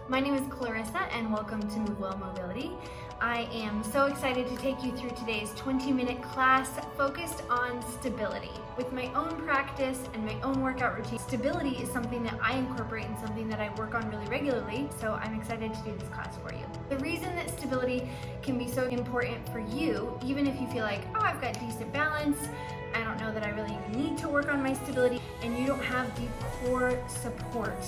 My name is Clarissa and welcome to Revivewell Mobility. I am so excited to take you through today's 20-minute class focused on stability. With my own practice and my own workout routine, stability is something that I incorporate and something that I work on really regularly, so I'm excited to do this class for you. The reason that stability can be so important for you, even if you feel like, oh, I've got decent balance, I don't know that I really need to work on my stability, and you don't have deep core support,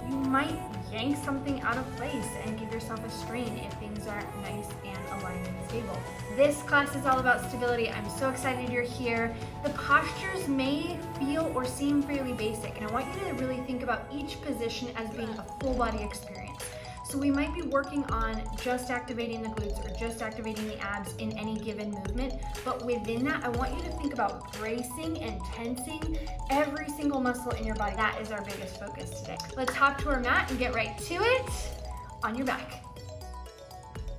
you might yank something out of place and give yourself a strain if things aren't nice and aligned and stable. This class is all about stability. I'm so excited you're here. The postures may feel or seem fairly basic, and I want you to really think about each position as being a full body experience. So we might be working on just activating the glutes or just activating the abs in any given movement, but within that, I want you to think about bracing and tensing every single muscle in your body. That is our biggest focus today. Let's hop to our mat and get right to it on your back.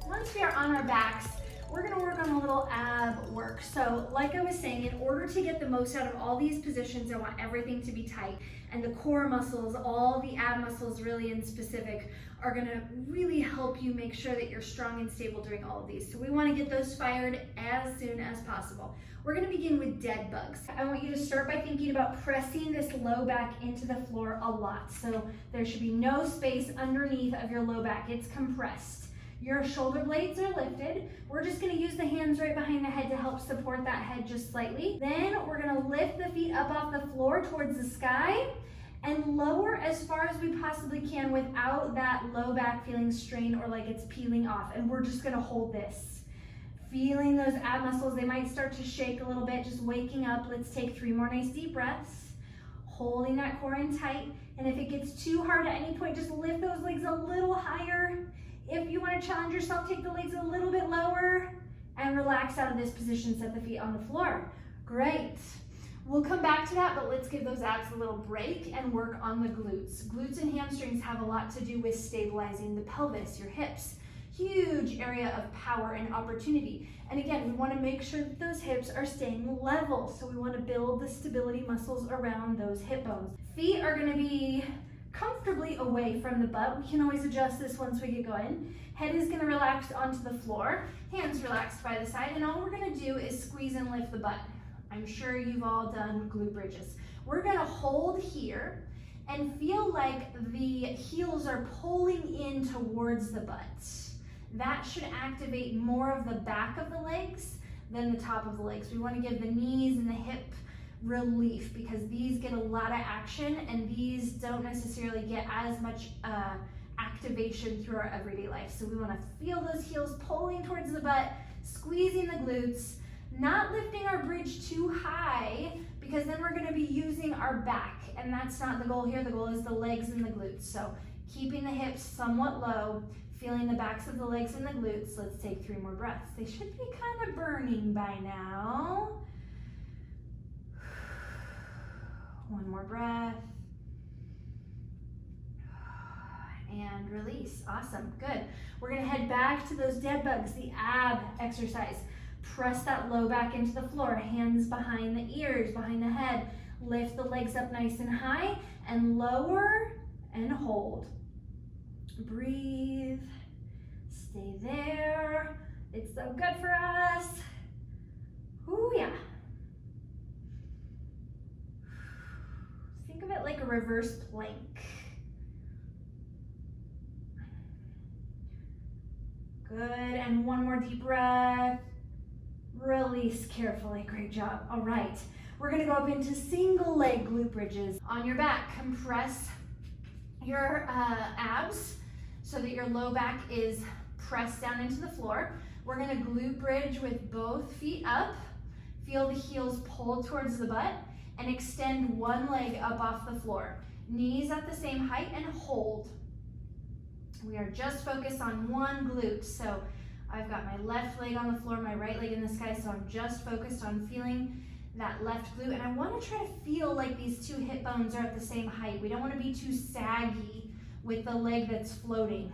Once we are on our backs, we're gonna work on a little ab work. So like I was saying, in order to get the most out of all these positions, I want everything to be tight. And the core muscles, all the ab muscles really in specific, are gonna really help you make sure that you're strong and stable during all of these. So we wanna get those fired as soon as possible. We're gonna begin with dead bugs. I want you to start by thinking about pressing this low back into the floor a lot. So there should be no space underneath of your low back, it's compressed. Your shoulder blades are lifted. We're just gonna use the hands right behind the head to help support that head just slightly. Then we're gonna lift the feet up off the floor towards the sky and lower as far as we possibly can without that low back feeling strained or like it's peeling off. And we're just gonna hold this. Feeling those ab muscles, they might start to shake a little bit, just waking up. Let's take 3 more nice deep breaths. Holding that core in tight. And if it gets too hard at any point, just lift those legs a little higher. If you want to challenge yourself, take the legs a little bit lower and relax out of this position, set the feet on the floor. Great. We'll come back to that, but let's give those abs a little break and work on the glutes. Glutes and hamstrings have a lot to do with stabilizing the pelvis, your hips. Huge area of power and opportunity. And again, we want to make sure that those hips are staying level. So we want to build the stability muscles around those hip bones. Feet are going to be comfortably away from the butt. We can always adjust this once we get going. Head is going to relax onto the floor, hands relaxed by the side, and all we're going to do is squeeze and lift the butt. I'm sure you've all done glute bridges. We're going to hold here and feel like the heels are pulling in towards the butt. That should activate more of the back of the legs than the top of the legs. We want to give the knees and the hip relief because these get a lot of action and these don't necessarily get as much activation through our everyday life. So we want to feel those heels pulling towards the butt, squeezing the glutes, not lifting our bridge too high because then we're going to be using our back, and that's not the goal here. The goal is the legs and the glutes. So keeping the hips somewhat low, feeling the backs of the legs and the glutes. Let's take 3 more breaths. They should be kind of burning by now. 1 more breath. And release. Awesome. Good. We're going to head back to those dead bugs, the ab exercise. Press that low back into the floor. Hands behind the ears, behind the head. Lift the legs up nice and high and lower and hold. Breathe. Stay there. It's so good for us. Ooh, yeah. Think of it like a reverse plank. Good, and 1 more deep breath. Release carefully, great job. All right, we're gonna go up into single leg glute bridges. On your back, compress your abs so that your low back is pressed down into the floor. We're gonna glute bridge with both feet up. Feel the heels pull towards the butt and extend one leg up off the floor. Knees at the same height and hold. We are just focused on one glute. So I've got my left leg on the floor, my right leg in the sky, so I'm just focused on feeling that left glute. And I want to try to feel like these 2 hip bones are at the same height. We don't want to be too saggy with the leg that's floating.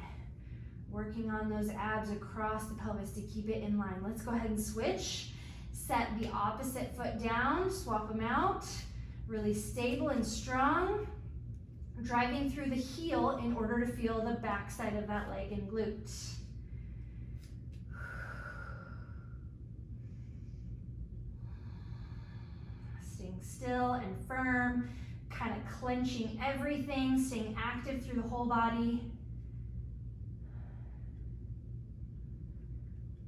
Working on those abs across the pelvis to keep it in line. Let's go ahead and switch. Set the opposite foot down, swap them out. Really stable and strong. driving through the heel in order to feel the back side of that leg and glute. Staying still and firm, kind of clenching everything, staying active through the whole body.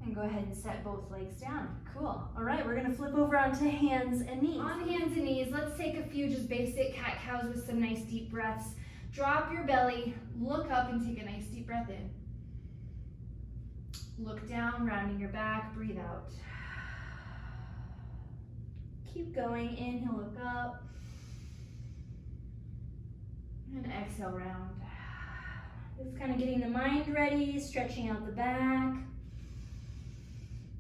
And go ahead and set both legs down. Cool. All right, we're gonna flip over onto hands and knees. On hands and knees, let's take a few just basic cat-cows with some nice deep breaths. Drop your belly, look up and take a nice deep breath in. Look down, rounding your back, breathe out. Keep going, inhale, look up. And exhale, round. Just kind of getting the mind ready, stretching out the back.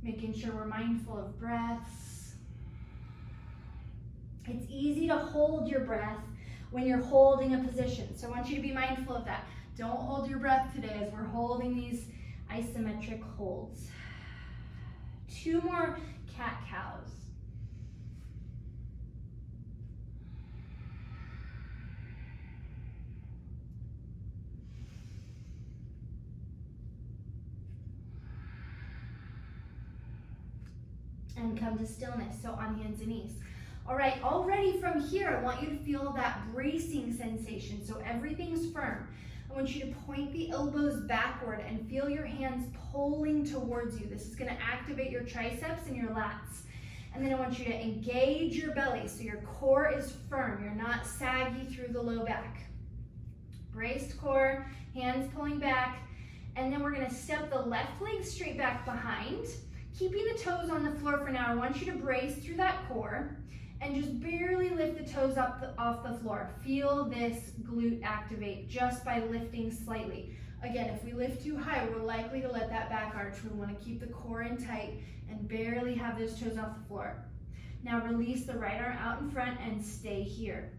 Making sure we're mindful of breaths. It's easy to hold your breath when you're holding a position. So I want you to be mindful of that. Don't hold your breath today as we're holding these isometric holds. 2 more cat-cows. And come to stillness, so on hands and knees. All right, already from here, I want you to feel that bracing sensation, so everything's firm. I want you to point the elbows backward and feel your hands pulling towards you. This is gonna activate your triceps and your lats. And then I want you to engage your belly, so your core is firm. You're not saggy through the low back. Braced core, hands pulling back. And then we're gonna step the left leg straight back behind. Keeping the toes on the floor for now, I want you to brace through that core and just barely lift the toes up off the floor. Feel this glute activate just by lifting slightly. Again, if we lift too high, we're likely to let that back arch. We want to keep the core in tight and barely have those toes off the floor. Now release the right arm out in front and stay here.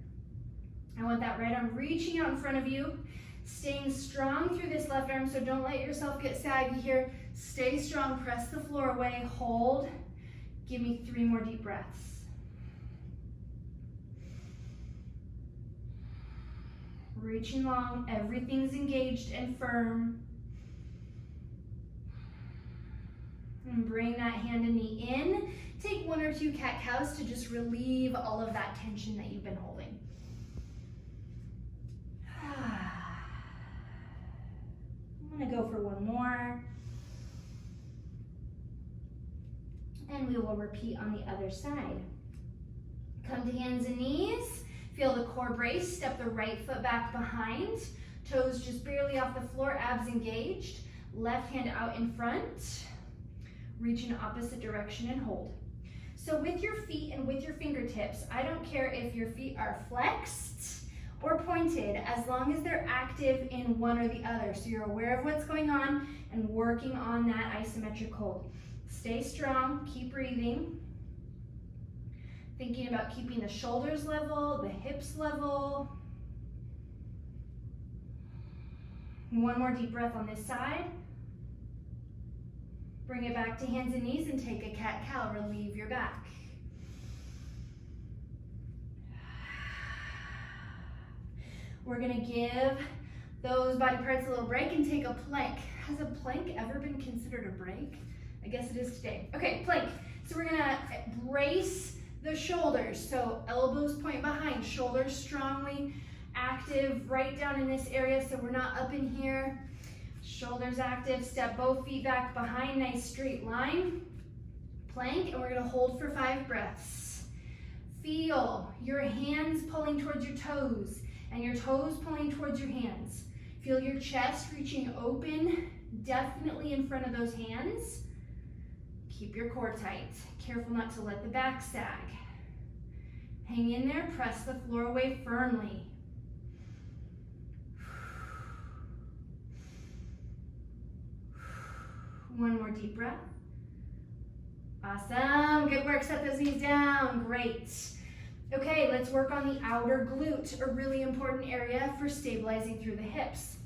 I want that right arm reaching out in front of you, staying strong through this left arm, so don't let yourself get saggy here. Stay strong, press the floor away, hold. Give me 3 more deep breaths. Reaching long, everything's engaged and firm. And bring that hand and knee in. Take 1 or 2 cat-cows to just relieve all of that tension that you've been holding. I'm gonna go for 1 more. And we will repeat on the other side. Come to hands and knees. Feel the core brace. Step the right foot back behind. Toes just barely off the floor, abs engaged. Left hand out in front. Reach in opposite direction and hold. So with your feet and with your fingertips, I don't care if your feet are flexed or pointed, as long as they're active in one or the other. So you're aware of what's going on and working on that isometric hold. Stay strong, keep breathing. Thinking about keeping the shoulders level, the hips level. 1 more deep breath on this side. Bring it back to hands and knees and take a cat-cow, relieve your back. We're gonna give those body parts a little break and take a plank. Has a plank ever been considered a break? I guess it is today. Okay, plank. So we're gonna brace the shoulders. So elbows point behind, shoulders strongly active right down in this area so we're not up in here. Shoulders active, step both feet back behind, nice straight line. Plank, and we're gonna hold for 5 breaths. Feel your hands pulling towards your toes and your toes pulling towards your hands. Feel your chest reaching open, definitely in front of those hands. Keep your core tight. Careful not to let the back sag. Hang in there, press the floor away firmly. One more deep breath. Awesome, good work, set those knees down, great. Okay, let's work on the outer glute, a really important area for stabilizing through the hips.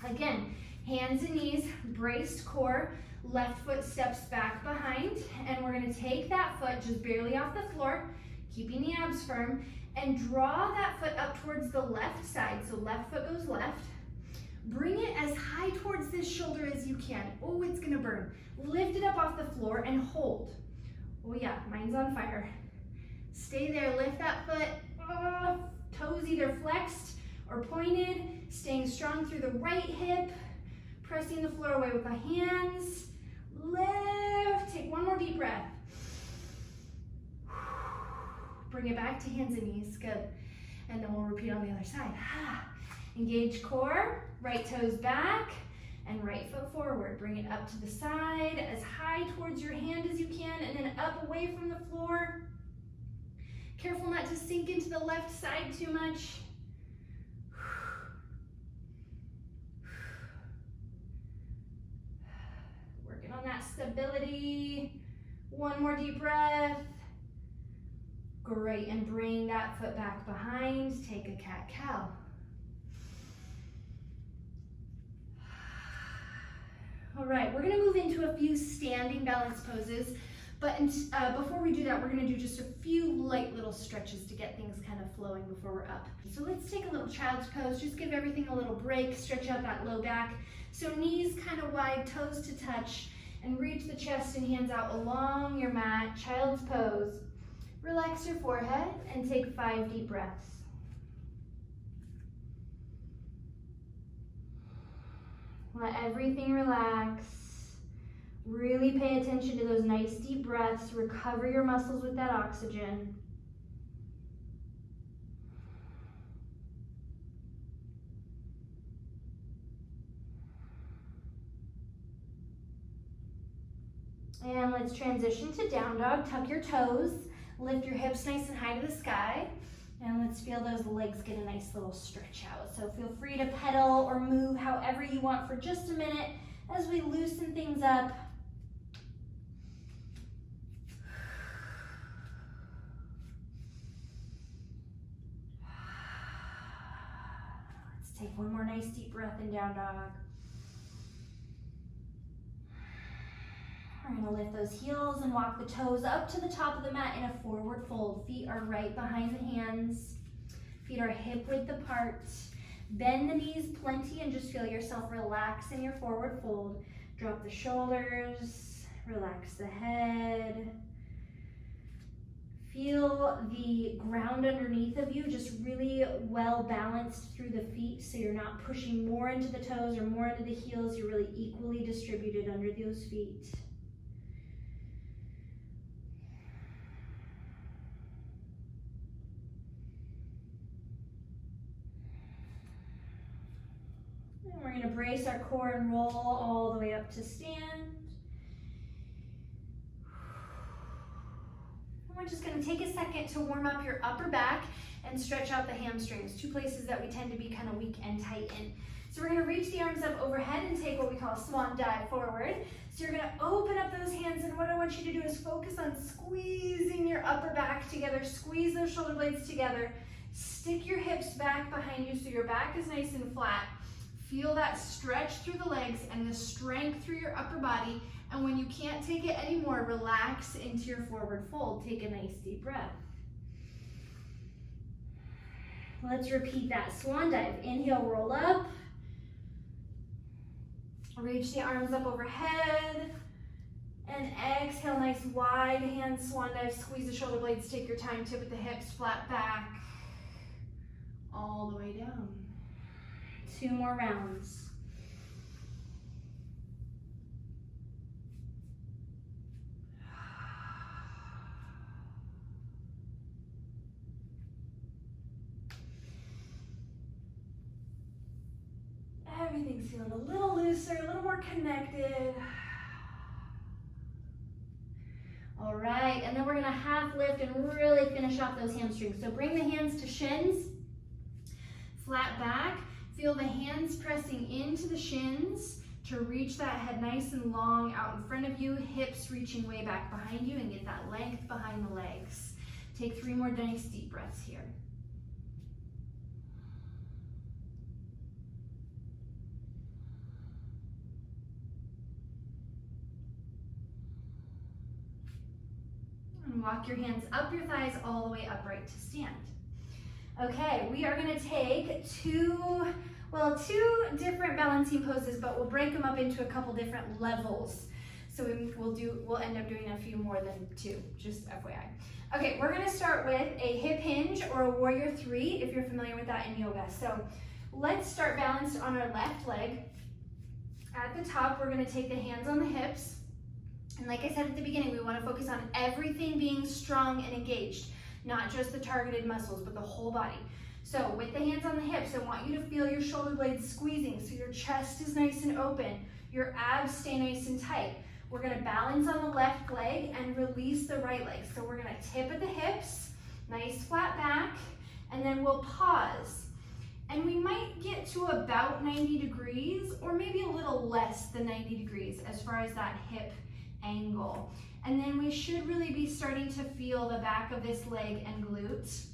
Again, hands and knees, braced core, left foot steps back behind, and we're gonna take that foot just barely off the floor, keeping the abs firm, and draw that foot up towards the left side. So left foot goes left. Bring it as high towards this shoulder as you can. Oh, it's gonna burn. Lift it up off the floor and hold. Oh yeah, mine's on fire. Stay there, lift that foot. Toes either flexed or pointed. Staying strong through the right hip. Pressing the floor away with the hands. Lift, take one more deep breath. Bring it back to hands and knees, good. And then we'll repeat on the other side. Engage core, right toes back, and right foot forward. Bring it up to the side, as high towards your hand as you can, and then up away from the floor. Careful not to sink into the left side too much. Working on that stability. One more deep breath. Great, and bring that foot back behind. Take a cat-cow. All right, we're gonna move into a few standing balance poses, but before we do that, we're gonna do just a few light little stretches to get things kind of flowing before we're up. So let's take a little child's pose, just give everything a little break, stretch out that low back. So knees kind of wide, toes to touch, and reach the chest and hands out along your mat, child's pose. Relax your forehead and take 5 deep breaths. Let everything relax. Really pay attention to those nice deep breaths. Recover your muscles with that oxygen. And let's transition to down dog. Tuck your toes. Lift your hips nice and high to the sky. And let's feel those legs get a nice little stretch out. So feel free to pedal or move however you want for just a minute as we loosen things up. Let's take one more nice deep breath in down dog. We're gonna lift those heels and walk the toes up to the top of the mat in a forward fold. Feet are right behind the hands. Feet are hip width apart. Bend the knees plenty and just feel yourself relax in your forward fold. Drop the shoulders, relax the head. Feel the ground underneath of you just really well balanced through the feet, so you're not pushing more into the toes or more into the heels. You're really equally distributed under those feet. We're going to brace our core and roll all the way up to stand. And we're just going to take a second to warm up your upper back and stretch out the hamstrings, 2 places that we tend to be kind of weak and tight in. So we're going to reach the arms up overhead and take what we call Swan Dive forward. So you're going to open up those hands, and what I want you to do is focus on squeezing your upper back together, squeeze those shoulder blades together, stick your hips back behind you so your back is nice and flat. Feel that stretch through the legs and the strength through your upper body. And when you can't take it anymore, relax into your forward fold. Take a nice deep breath. Let's repeat that Swan Dive. Inhale, roll up. Reach the arms up overhead. And exhale, nice wide hand Swan Dive. Squeeze the shoulder blades. Take your time, tip at the hips, flat back. All the way down. 2 more rounds. Everything's feeling a little looser, a little more connected. All right, and then we're gonna half lift and really finish off those hamstrings. So bring the hands to shins, flat back. Feel the hands pressing into the shins to reach that head nice and long out in front of you, hips reaching way back behind you, and get that length behind the legs. Take 3 more nice deep breaths here. And Walk your hands up your thighs all the way upright to stand. Okay, we are gonna take two different balancing poses, but we'll break them up into a couple different levels. So we'll end up doing a few more than two, just FYI. Okay, we're gonna start with a hip hinge or a warrior three, if you're familiar with that in yoga. So let's start balanced on our left leg. At the top, we're gonna take the hands on the hips. And like I said at the beginning, we wanna focus on everything being strong and engaged, not just the targeted muscles, but the whole body. So with the hands on the hips, I want you to feel your shoulder blades squeezing so your chest is nice and open, your abs stay nice and tight. We're gonna balance on the left leg and release the right leg. So we're gonna tip at the hips, nice flat back, and then we'll pause. And we might get to about 90 degrees or maybe a little less than 90 degrees as far as that hip angle. And then we should really be starting to feel the back of this leg and glute.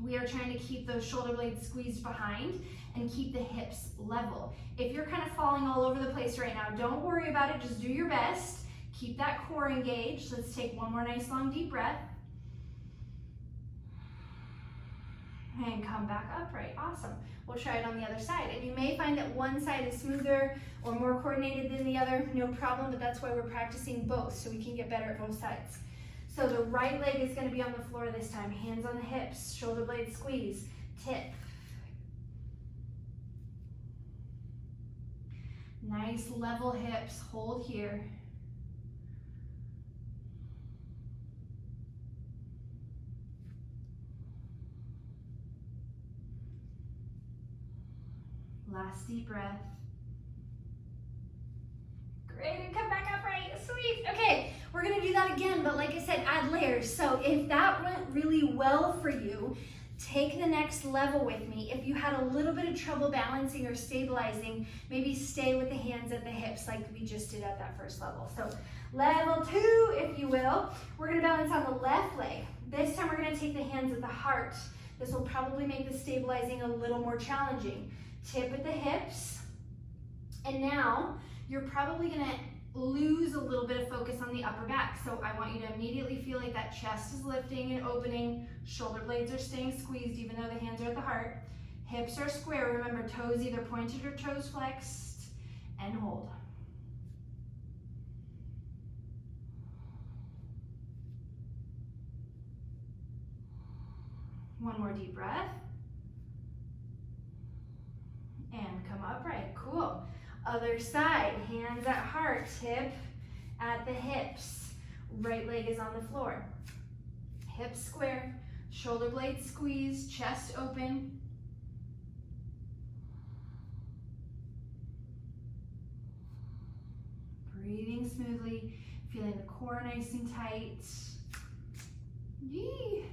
We are trying to keep those shoulder blades squeezed behind and keep the hips level. If you're kind of falling all over the place right now, don't worry about it, just do your best. Keep that core engaged. Let's take one more nice long deep breath. And come back upright, awesome. We'll try it on the other side. And you may find that one side is smoother or more coordinated than the other, no problem, but that's why we're practicing both, so we can get better at both sides. So the right leg is gonna be on the floor this time, hands on the hips, shoulder blades squeeze, tip. Nice level hips, hold here. Last deep breath. Great, and come back upright, sweet. Okay, we're gonna do that again, but like I said, add layers. So if that went really well for you, take the next level with me. If you had a little bit of trouble balancing or stabilizing, maybe stay with the hands at the hips like we just did at that first level. So level 2, if you will, we're gonna balance on the left leg. This time we're gonna take the hands at the heart. This will probably make the stabilizing a little more challenging. Tip at the hips, and now you're probably gonna lose a little bit of focus on the upper back. So I want you to immediately feel like that chest is lifting and opening, shoulder blades are staying squeezed even though the hands are at the heart. Hips are square, remember toes either pointed or toes flexed, and hold. One more deep breath. And come upright, cool. Other side, hands at heart, hip at the hips. Right leg is on the floor. Hips square, shoulder blades squeeze, chest open. Breathing smoothly, feeling the core nice and tight. Yee.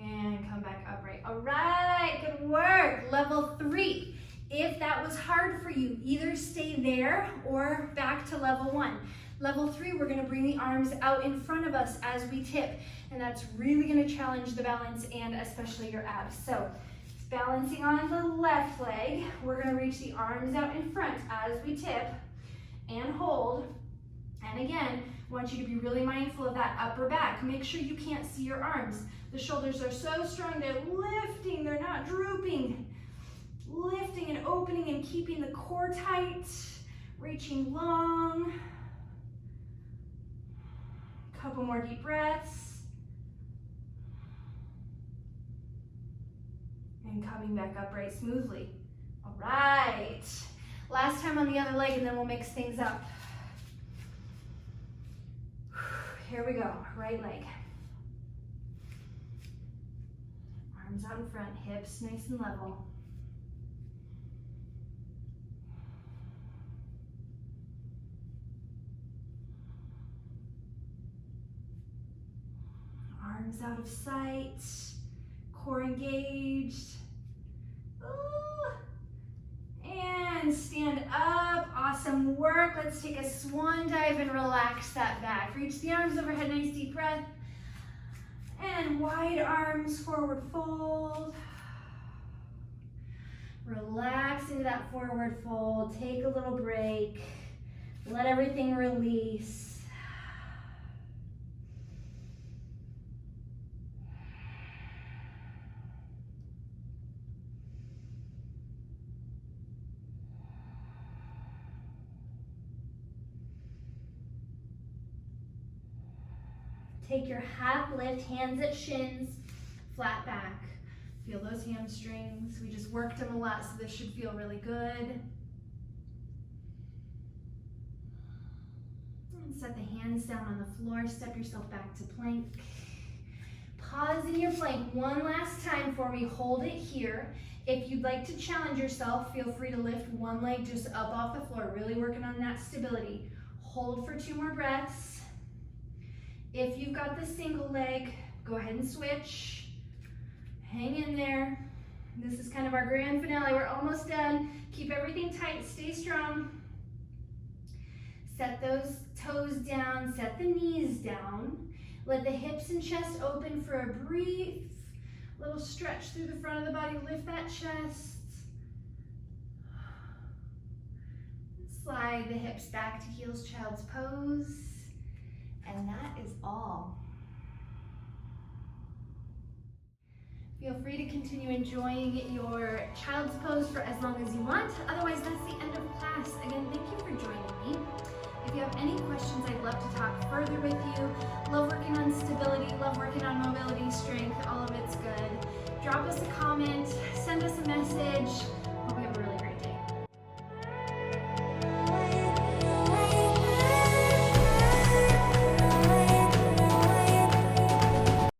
And come back upright. All right, good work. Level 3. If that was hard for you, either stay there or back to level 1. Level 3, we're gonna bring the arms out in front of us as we tip, and that's really gonna challenge the balance and especially your abs. So, balancing on the left leg, we're gonna reach the arms out in front as we tip and hold. And again, I want you to be really mindful of that upper back. Make sure you can't see your arms. The shoulders are so strong, they're lifting, they're not drooping. Lifting and opening and keeping the core tight, reaching long. Couple more deep breaths. And coming back upright smoothly. All right. Last time on the other leg, and then we'll mix things up. Here we go, right leg. Arms out in front, hips nice and level. Arms out of sight, core engaged. Ooh. And stand up, awesome work. Let's take a swan dive and relax that back. Reach the arms overhead, nice deep breath. And wide arms, forward fold. Relax into that forward fold. Take a little break. Let everything release. Take your half lift, hands at shins, flat back. Feel those hamstrings. We just worked them a lot, so this should feel really good. And set the hands down on the floor. Step yourself back to plank. Pause in your plank one last time for me. Hold it here. If you'd like to challenge yourself, feel free to lift one leg just up off the floor. Really working on that stability. Hold for 2 more breaths. If you've got the single leg, go ahead and switch. Hang in there. This is kind of our grand finale. We're almost done. Keep everything tight. Stay strong. Set those toes down. Set the knees down. Let the hips and chest open for a brief little stretch through the front of the body. Lift that chest. Slide the hips back to heels, child's pose. And that is all. Feel free to continue enjoying your child's pose for as long as you want. Otherwise, that's the end of class. Again, thank you for joining me. If you have any questions, I'd love to talk further with you. Love working on stability, love working on mobility, strength, all of it's good. Drop us a comment, send us a message.